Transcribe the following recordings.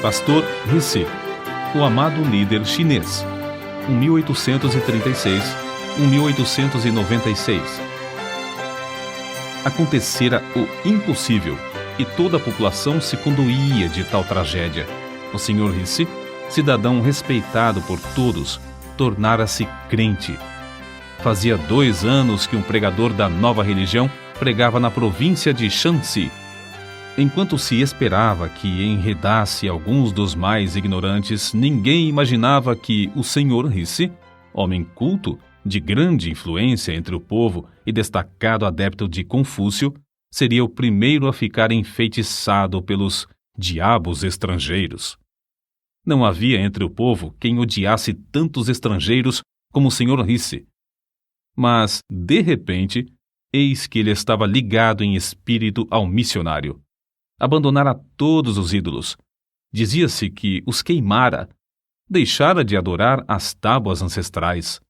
Pastor Rissy, o amado líder chinês, 1836-1896. Acontecera o impossível e toda a população se condoía de tal tragédia. O Sr. Rissy, cidadão respeitado por todos, tornara-se crente. Fazia 2 anos que um pregador da nova religião pregava na província de Shanxi. Enquanto se esperava que enredasse alguns dos mais ignorantes, ninguém imaginava que o Sr. Rissy, homem culto, de grande influência entre o povo e destacado adepto de Confúcio, seria o primeiro a ficar enfeitiçado pelos diabos estrangeiros. Não havia entre o povo quem odiasse tantos estrangeiros como o Sr. Rissy. Mas, de repente, eis que ele estava ligado em espírito ao missionário. Abandonara todos os ídolos. Dizia-se que os queimara. Deixara de adorar as tábuas ancestrais.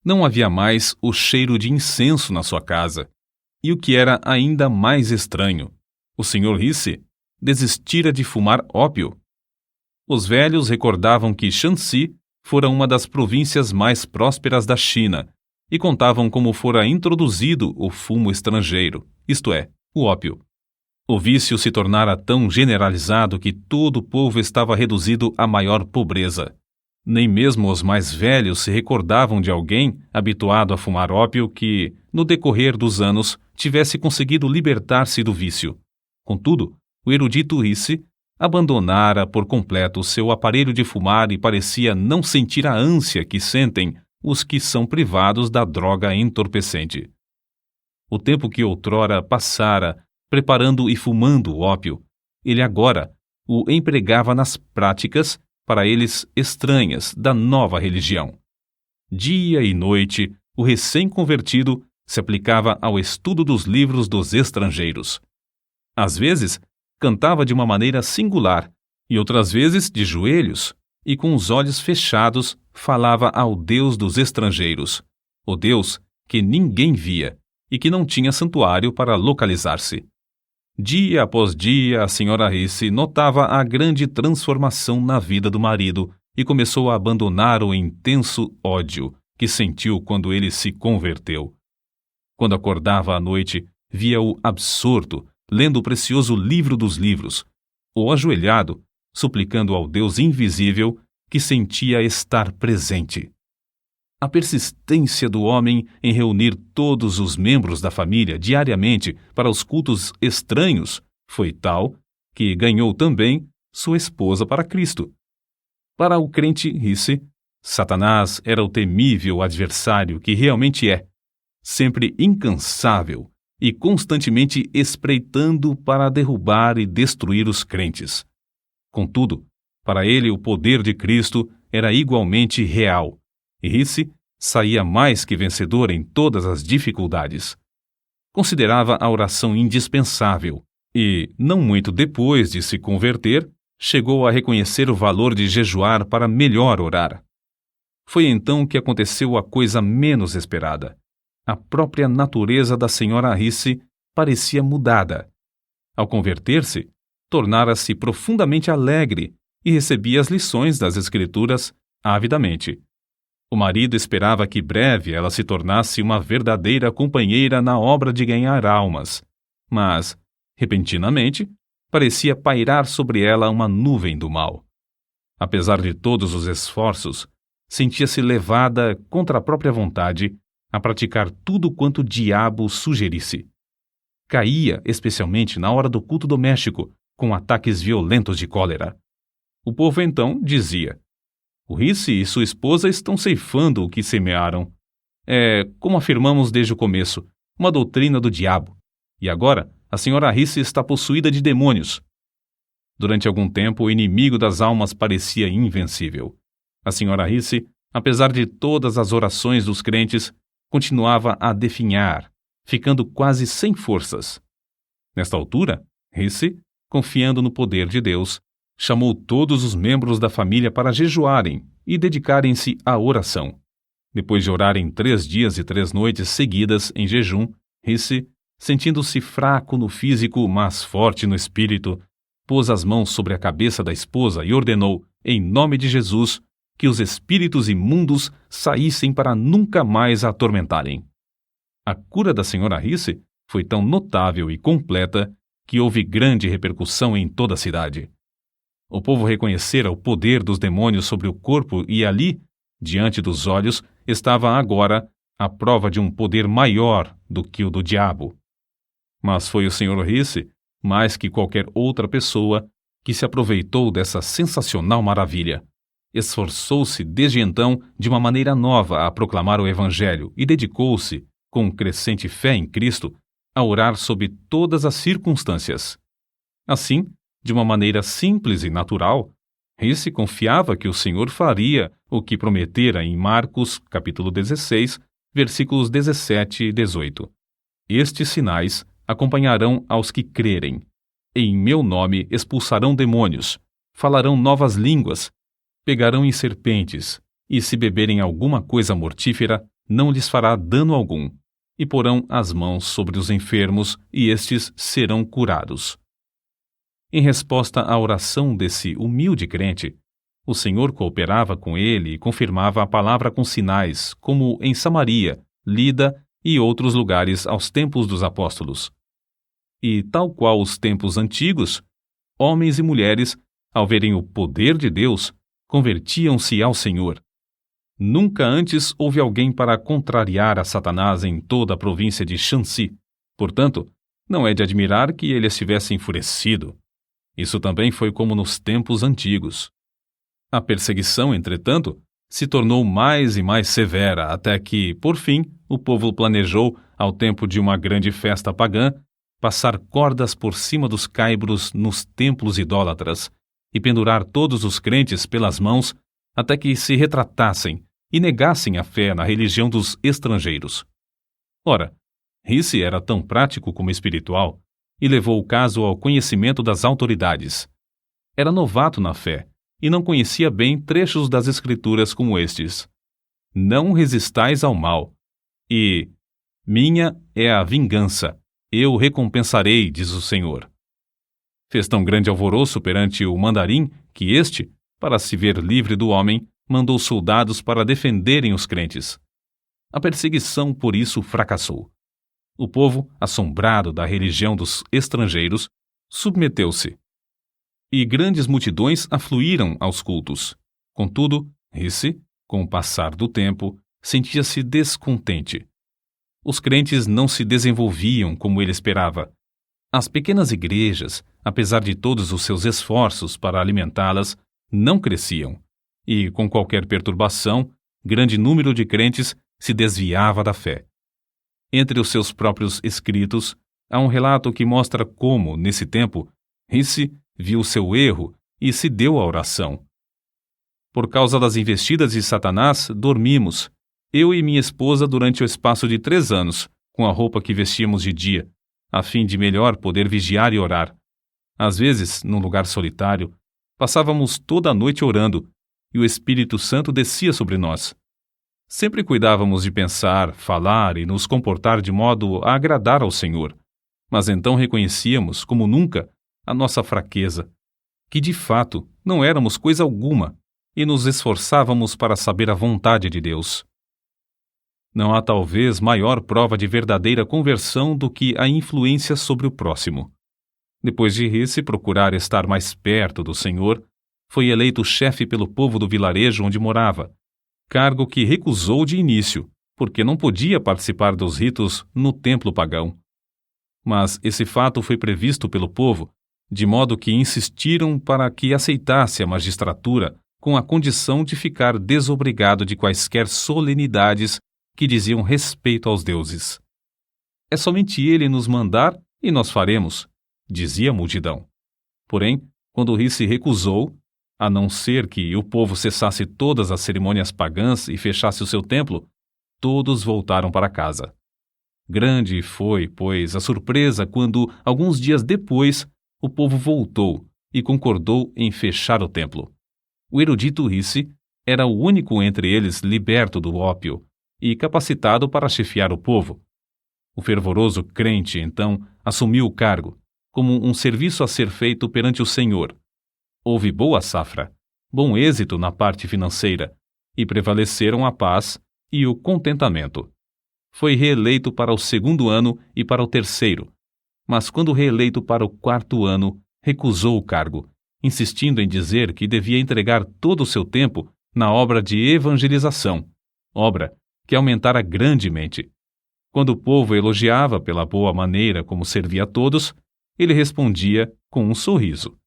Não havia mais o cheiro de incenso na sua casa. E o que era ainda mais estranho, o Sr. Rissy desistira de fumar ópio. Os velhos recordavam que Shanxi fora uma das províncias mais prósperas da China e contavam como fora introduzido o fumo estrangeiro, isto é, o ópio. O vício se tornara tão generalizado que todo o povo estava reduzido à maior pobreza. Nem mesmo os mais velhos se recordavam de alguém habituado a fumar ópio que, no decorrer dos anos, tivesse conseguido libertar-se do vício. Contudo, o erudito Rissy abandonara por completo seu aparelho de fumar e parecia não sentir a ânsia que sentem os que são privados da droga entorpecente. O tempo que outrora passara preparando e fumando o ópio, ele agora o empregava nas práticas, para eles estranhas, da nova religião. Dia e noite, o recém-convertido se aplicava ao estudo dos livros dos estrangeiros. Às vezes, cantava de uma maneira singular, e outras vezes de joelhos, e com os olhos fechados falava ao Deus dos estrangeiros, o Deus que ninguém via e que não tinha santuário para localizar-se. Dia após dia, a Sra. Rissy notava a grande transformação na vida do marido e começou a abandonar o intenso ódio que sentiu quando ele se converteu. Quando acordava à noite, via-o absorto, lendo o precioso livro dos livros, ou ajoelhado, suplicando ao Deus invisível que sentia estar presente. A persistência do homem em reunir todos os membros da família diariamente para os cultos estranhos foi tal que ganhou também sua esposa para Cristo. Para o crente Rissy, Satanás era o temível adversário que realmente é, sempre incansável e constantemente espreitando para derrubar e destruir os crentes. Contudo, para ele o poder de Cristo era igualmente real. E Rissy saía mais que vencedor em todas as dificuldades. Considerava a oração indispensável e, não muito depois de se converter, chegou a reconhecer o valor de jejuar para melhor orar. Foi então que aconteceu a coisa menos esperada. A própria natureza da Sra. Rissy parecia mudada. Ao converter-se, tornara-se profundamente alegre e recebia as lições das Escrituras avidamente. O marido esperava que breve ela se tornasse uma verdadeira companheira na obra de ganhar almas, mas, repentinamente, parecia pairar sobre ela uma nuvem do mal. Apesar de todos os esforços, sentia-se levada, contra a própria vontade, a praticar tudo quanto o diabo sugerisse. Caía, especialmente na hora do culto doméstico, com ataques violentos de cólera. O povo então dizia: o Rissy e sua esposa estão ceifando o que semearam. É, como afirmamos desde o começo, uma doutrina do diabo. E agora, a Sra. Rissy está possuída de demônios. Durante algum tempo, o inimigo das almas parecia invencível. A Sra. Rissy, apesar de todas as orações dos crentes, continuava a definhar, ficando quase sem forças. Nesta altura, Rissy, confiando no poder de Deus, chamou todos os membros da família para jejuarem e dedicarem-se à oração. Depois de orarem 3 dias e 3 noites seguidas em jejum, Rissy, sentindo-se fraco no físico, mas forte no espírito, pôs as mãos sobre a cabeça da esposa e ordenou, em nome de Jesus, que os espíritos imundos saíssem para nunca mais a atormentarem. A cura da senhora Risse foi tão notável e completa que houve grande repercussão em toda a cidade. O povo reconhecera o poder dos demônios sobre o corpo e ali, diante dos olhos, estava agora a prova de um poder maior do que o do diabo. Mas foi o Sr. Risse, mais que qualquer outra pessoa, que se aproveitou dessa sensacional maravilha. Esforçou-se desde então de uma maneira nova a proclamar o Evangelho e dedicou-se, com crescente fé em Cristo, a orar sob todas as circunstâncias. Assim, de uma maneira simples e natural, Risse confiava que o Senhor faria o que prometera em Marcos, capítulo 16, versículos 17 e 18. Estes sinais acompanharão aos que crerem. Em meu nome expulsarão demônios, falarão novas línguas, pegarão em serpentes, e se beberem alguma coisa mortífera, não lhes fará dano algum, e porão as mãos sobre os enfermos, e estes serão curados. Em resposta à oração desse humilde crente, o Senhor cooperava com ele e confirmava a palavra com sinais, como em Samaria, Lida e outros lugares aos tempos dos apóstolos. E, tal qual os tempos antigos, homens e mulheres, ao verem o poder de Deus, convertiam-se ao Senhor. Nunca antes houve alguém para contrariar a Satanás em toda a província de Shanxi. Portanto, não é de admirar que ele estivesse enfurecido. Isso também foi como nos tempos antigos. A perseguição, entretanto, se tornou mais e mais severa até que, por fim, o povo planejou, ao tempo de uma grande festa pagã, passar cordas por cima dos caibros nos templos idólatras e pendurar todos os crentes pelas mãos até que se retratassem e negassem a fé na religião dos estrangeiros. Ora, Risse era tão prático como espiritual e levou o caso ao conhecimento das autoridades. Era novato na fé e não conhecia bem trechos das Escrituras como estes: não resistais ao mal, e minha é a vingança, eu recompensarei, diz o Senhor. Fez tão grande alvoroço perante o mandarim que este, para se ver livre do homem, mandou soldados para defenderem os crentes. A perseguição, por isso, fracassou. O povo, assombrado da religião dos estrangeiros, submeteu-se. E grandes multidões afluíram aos cultos. Contudo, Risse, com o passar do tempo, sentia-se descontente. Os crentes não se desenvolviam como ele esperava. As pequenas igrejas, apesar de todos os seus esforços para alimentá-las, não cresciam, e, com qualquer perturbação, grande número de crentes se desviava da fé. Entre os seus próprios escritos, há um relato que mostra como, nesse tempo, Risse viu seu erro e se deu à oração. Por causa das investidas de Satanás, dormimos, eu e minha esposa, durante o espaço de 3 anos, com a roupa que vestíamos de dia, a fim de melhor poder vigiar e orar. Às vezes, num lugar solitário, passávamos toda a noite orando, e o Espírito Santo descia sobre nós. Sempre cuidávamos de pensar, falar e nos comportar de modo a agradar ao Senhor, mas então reconhecíamos, como nunca, a nossa fraqueza, que de fato não éramos coisa alguma, e nos esforçávamos para saber a vontade de Deus. Não há talvez maior prova de verdadeira conversão do que a influência sobre o próximo. Depois de Risse procurar estar mais perto do Senhor, foi eleito chefe pelo povo do vilarejo onde morava, cargo que recusou de início, porque não podia participar dos ritos no templo pagão. Mas esse fato foi previsto pelo povo, de modo que insistiram para que aceitasse a magistratura com a condição de ficar desobrigado de quaisquer solenidades que diziam respeito aos deuses. É somente ele nos mandar e nós faremos, dizia a multidão. Porém, quando Risse recusou, a não ser que o povo cessasse todas as cerimônias pagãs e fechasse o seu templo, todos voltaram para casa. Grande foi, pois, a surpresa quando, alguns dias depois, o povo voltou e concordou em fechar o templo. O erudito Risse era o único entre eles liberto do ópio e capacitado para chefiar o povo. O fervoroso crente, então, assumiu o cargo, como um serviço a ser feito perante o Senhor. Houve boa safra, bom êxito na parte financeira, e prevaleceram a paz e o contentamento. Foi reeleito para o 2º ano e para o 3º, mas quando reeleito para o 4º ano, recusou o cargo, insistindo em dizer que devia entregar todo o seu tempo na obra de evangelização, obra que aumentara grandemente. Quando o povo elogiava pela boa maneira como servia a todos, ele respondia com um sorriso.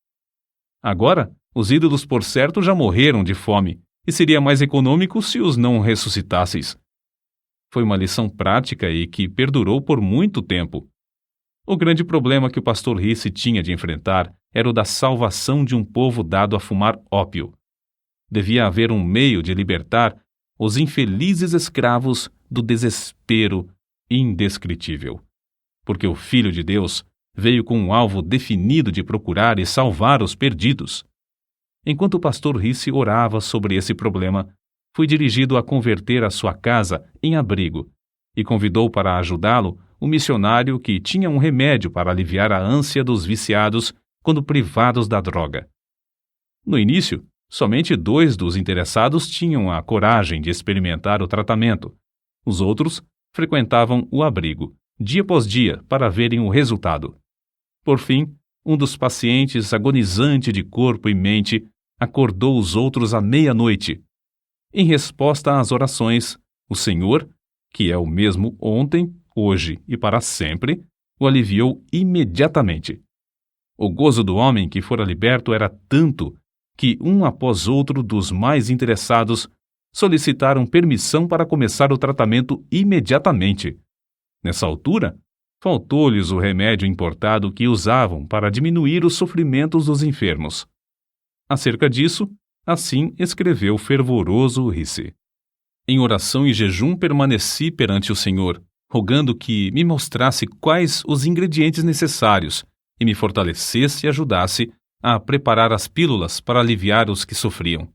Agora, os ídolos por certo já morreram de fome, e seria mais econômico se os não ressuscitasseis. Foi uma lição prática e que perdurou por muito tempo. O grande problema que o pastor Risse tinha de enfrentar era o da salvação de um povo dado a fumar ópio. Devia haver um meio de libertar os infelizes escravos do desespero indescritível. Porque o Filho de Deus veio com um alvo definido de procurar e salvar os perdidos. Enquanto o pastor Risse orava sobre esse problema, fui dirigido a converter a sua casa em abrigo e convidou para ajudá-lo um missionário que tinha um remédio para aliviar a ânsia dos viciados quando privados da droga. No início, somente 2 dos interessados tinham a coragem de experimentar o tratamento. Os outros frequentavam o abrigo, dia após dia, para verem o resultado. Por fim, um dos pacientes, agonizante de corpo e mente, acordou os outros à meia-noite. Em resposta às orações, o Senhor, que é o mesmo ontem, hoje e para sempre, o aliviou imediatamente. O gozo do homem que fora liberto era tanto que, um após outro dos mais interessados, solicitaram permissão para começar o tratamento imediatamente. Nessa altura, faltou-lhes o remédio importado que usavam para diminuir os sofrimentos dos enfermos. Acerca disso, assim escreveu o fervoroso Risse. Em oração e jejum permaneci perante o Senhor, rogando que me mostrasse quais os ingredientes necessários e me fortalecesse e ajudasse a preparar as pílulas para aliviar os que sofriam.